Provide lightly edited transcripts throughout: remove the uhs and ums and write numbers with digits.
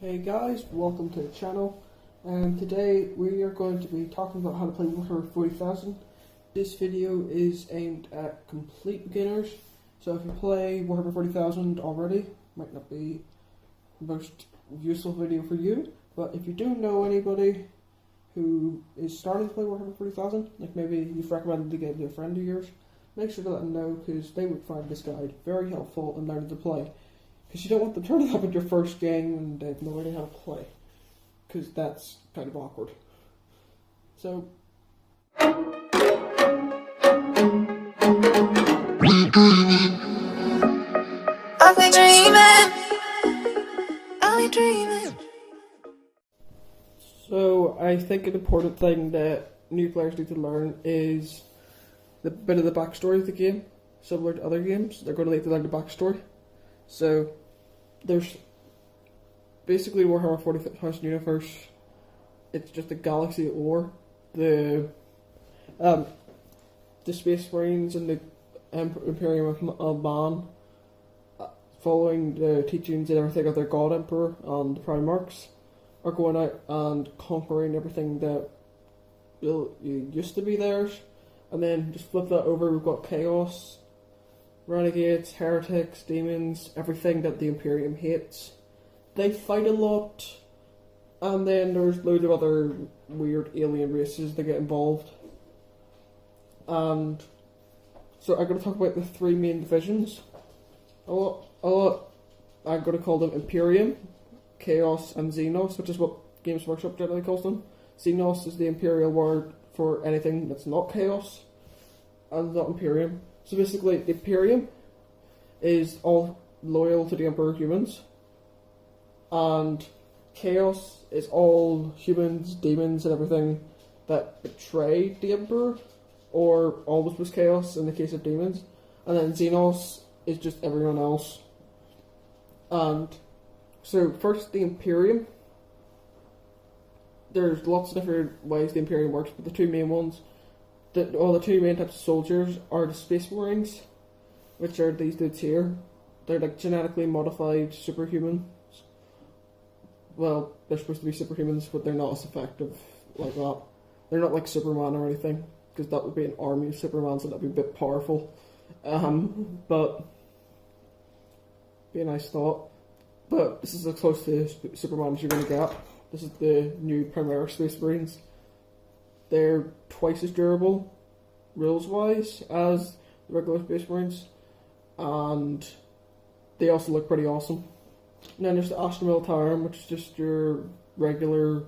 Hey guys, welcome to the channel, and today we are going to be talking about how to play Warhammer 40,000. This video is aimed at complete beginners, so if you play Warhammer 40,000 already, might not be the most useful video for you, but if you do know anybody who is starting to play Warhammer 40,000, like maybe you've recommended to get to a friend of yours, make sure to let them know, because they would find this guide very helpful in learning to play. Because you don't want them turning up at your first game and they have no idea how to play. Because that's kind of awkward. So... I'll be dreaming. So, I think an important thing that new players need to learn is the bit of the backstory of the game. Similar to other games, they're going to need to learn the backstory. So, there's basically Warhammer 40,000 universe. It's just a galaxy at war. The Space Marines and the Imperium of Man, following the teachings and everything of their God Emperor and the Primarchs, are going out and conquering everything that used to be theirs. And then just flip that over, we've got Chaos, Renegades, Heretics, Demons, everything that the Imperium hates. They fight a lot, and then there's loads of other weird alien races that get involved. And so I'm going to talk about the three main divisions. I'm going to call them Imperium, Chaos, and Xenos, which is what Games Workshop generally calls them. Xenos is the Imperial word for anything that's not Chaos, and not Imperium. So basically, the Imperium is all loyal to the Emperor humans, and Chaos is all humans, demons, and everything that betray the Emperor, or always was Chaos in the case of demons. And then Xenos is just everyone else. And so first, the Imperium. There's lots of different ways the Imperium works, but the two main ones, the two main types of soldiers are the Space Marines, which are these dudes here. They're like genetically modified superhumans. Well, they're supposed to be superhumans, but they're not as effective like that. They're not like Superman or anything, because that would be an army of Supermans and that'd be a bit powerful. But be a nice thought. But this is as close to Superman as you're going to get. This is the new Primaris Space Marines. They're twice as durable, rules-wise, as the regular Space Marines, and they also look pretty awesome. And then there's the Astra Militarum, which is just your regular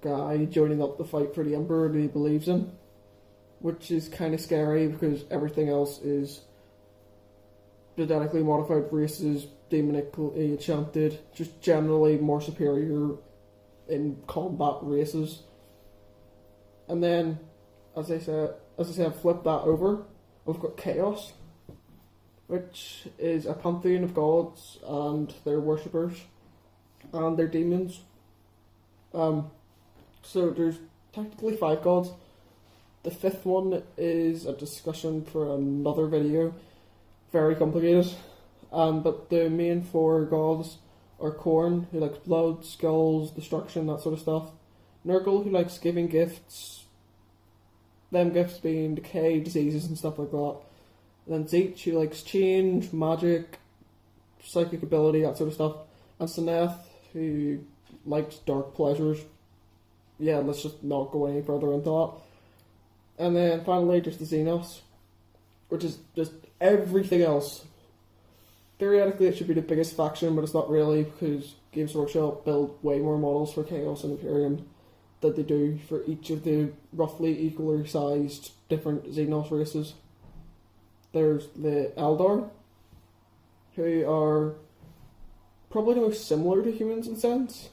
guy joining up the fight for the Emperor that he believes in, which is kind of scary because everything else is genetically modified races, demonically enchanted, just generally more superior in combat races. And then, as I said, flip that over. We've got Chaos, which is a pantheon of gods and their worshippers and their demons. So there's technically 5 gods. The 5th one is a discussion for another video. Very complicated. But the main 4 gods are Khorne, who likes blood, skulls, destruction, that sort of stuff. Nurgle, who likes giving gifts, them gifts being decay, diseases and stuff like that. And then Tzeentch, who likes change, magic, psychic ability, that sort of stuff. And Sineth, who likes dark pleasures. Yeah, let's just not go any further into that. And then finally there's the Xenos, which is just everything else. Theoretically it should be the biggest faction, but it's not really, because Games Workshop build way more models for Chaos and Imperium that they do for each of the roughly equally sized different Xenos races. There's the Eldar, who are probably the most similar to humans in a sense.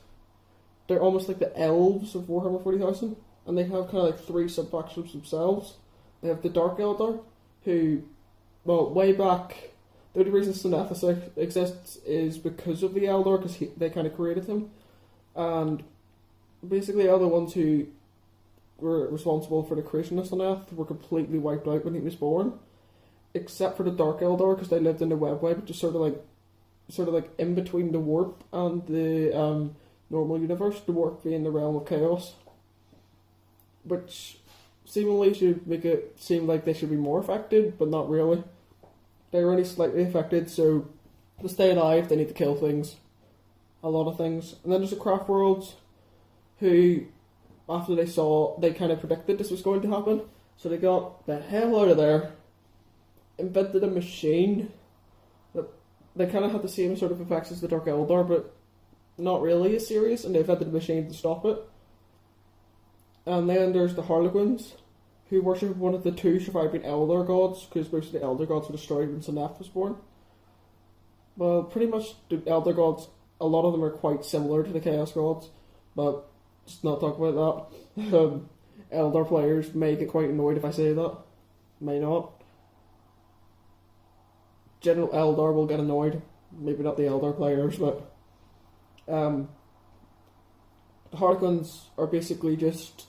They're almost like the elves of Warhammer 40,000, and they have kind of like 3 sub-factions themselves. They have the Dark Eldar, who, well, way back, the only reason Sineth exists is because of the Eldar, because they kind of created him. And basically the other ones who were responsible for the creation of Sineth were completely wiped out when he was born, except for the Dark Eldar, because they lived in the Web, which is sort of like in between the Warp and the normal universe, the work being the realm of chaos, which seemingly should make it seem like they should be more affected, but not really. They're only slightly affected, so to stay alive, they need to kill things. A lot of things. And then there's the craft worlds, who, after they kind of predicted this was going to happen, so they got the hell out of there, invented a machine that they kind of had the same sort of effects as the Dark Eldar, but not really as serious, and they invented a machine to stop it. And then there's the Harlequins, who worship one of the 2 surviving Eldar gods, because most of the Eldar gods were destroyed when Sennath was born. Well, pretty much the Eldar gods, a lot of them are quite similar to the Chaos gods, but just not talk about that. Eldar players may get quite annoyed if I say that. May not. General Eldar will get annoyed. Maybe not the Eldar players, but the Harlequins are basically just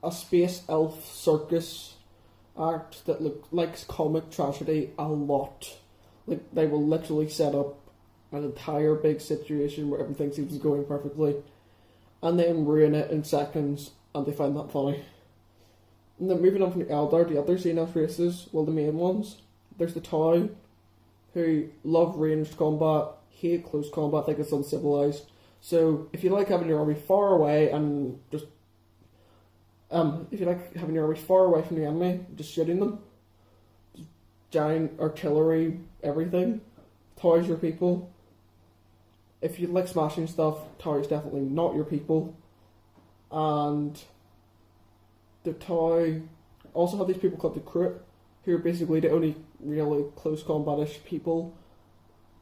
a space elf circus act that look like comic tragedy a lot. Like, they will literally set up an entire big situation where everything seems to be going perfectly, and then ruin it in seconds, and they find that funny. And then moving on from the Eldar, the other Xenos races, well, the main ones, there's the Tau, who love ranged combat, hate close combat, think it's uncivilized. So if you like having your army far away and just if you like having your army far away from the enemy, just shooting them, just giant artillery, everything, Tau's your people. If you like smashing stuff, Tau is definitely not your people. And the Tau also have these people called the Krut, who are basically the only really close combat-ish people,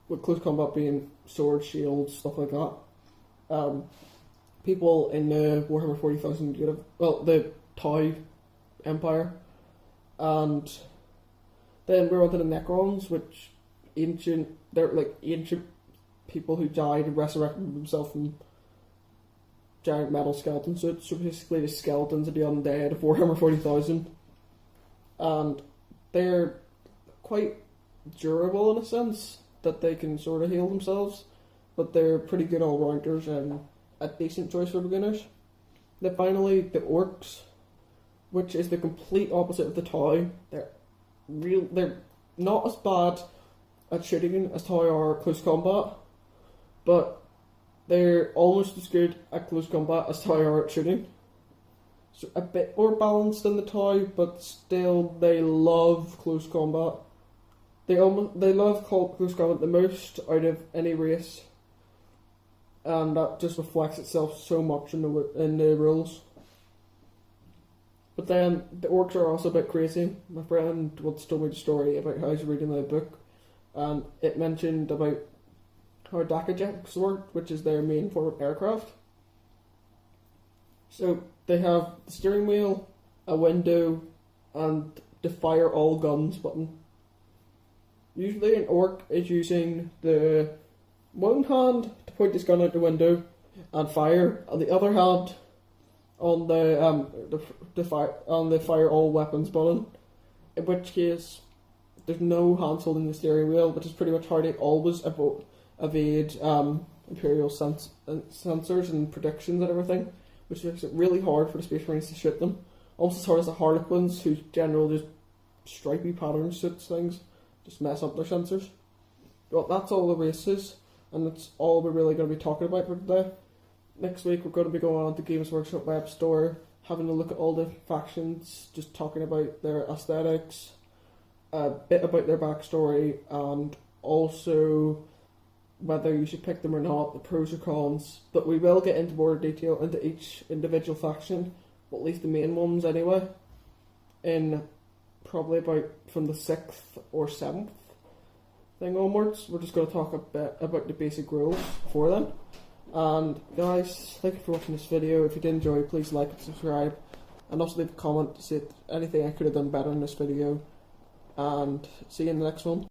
with close combat being swords, shields, stuff like that. People in the Warhammer 40,000 the Tau Empire. And then we're on to the Necrons, which they're like ancient people who died and resurrected themselves from giant metal skeleton suits. So basically the skeletons of the undead of Warhammer 40,000. And they're quite durable in a sense, that they can sort of heal themselves, but they're pretty good all-rounders and a decent choice for beginners. Then finally, the Orcs, which is the complete opposite of the Tau. They're not as bad at shooting as Tau are at close combat, but they're almost as good at close combat as Tau are at shooting. So a bit more balanced than the Tau, but still they love close combat. They love close combat the most out of any race, and that just reflects itself so much in the rules. But then the Orcs are also a bit crazy. My friend once told me the story about how he's reading a book, and it mentioned about how Dakajeks work, which is their main form of aircraft. So they have the steering wheel, a window, and the fire all guns button. Usually an Orc is using the one hand to point his gun out the window and fire, and the other hand on the fire all weapons button. In which case, there's no hands holding the steering wheel, which is pretty much how they always evade Imperial sensors and predictions and everything, which makes it really hard for the Space Marines to shoot them. Almost as hard as the Harlequins, whose general just stripy pattern suits things just mess up their sensors. Well, that's all the races, and that's all we're really going to be talking about for today. Next week we're going to be going on to Games Workshop web store, having a look at all the factions, just talking about their aesthetics, a bit about their backstory, and also whether you should pick them or not, the pros or cons. But we will get into more detail into each individual faction, well, at least the main ones anyway, in probably about from the 6th or 7th thing onwards. We're just going to talk a bit about the basic rules for them. And guys, thank you for watching this video. If you did enjoy, please like and subscribe, and also leave a comment to say anything I could have done better in this video, and see you in the next one.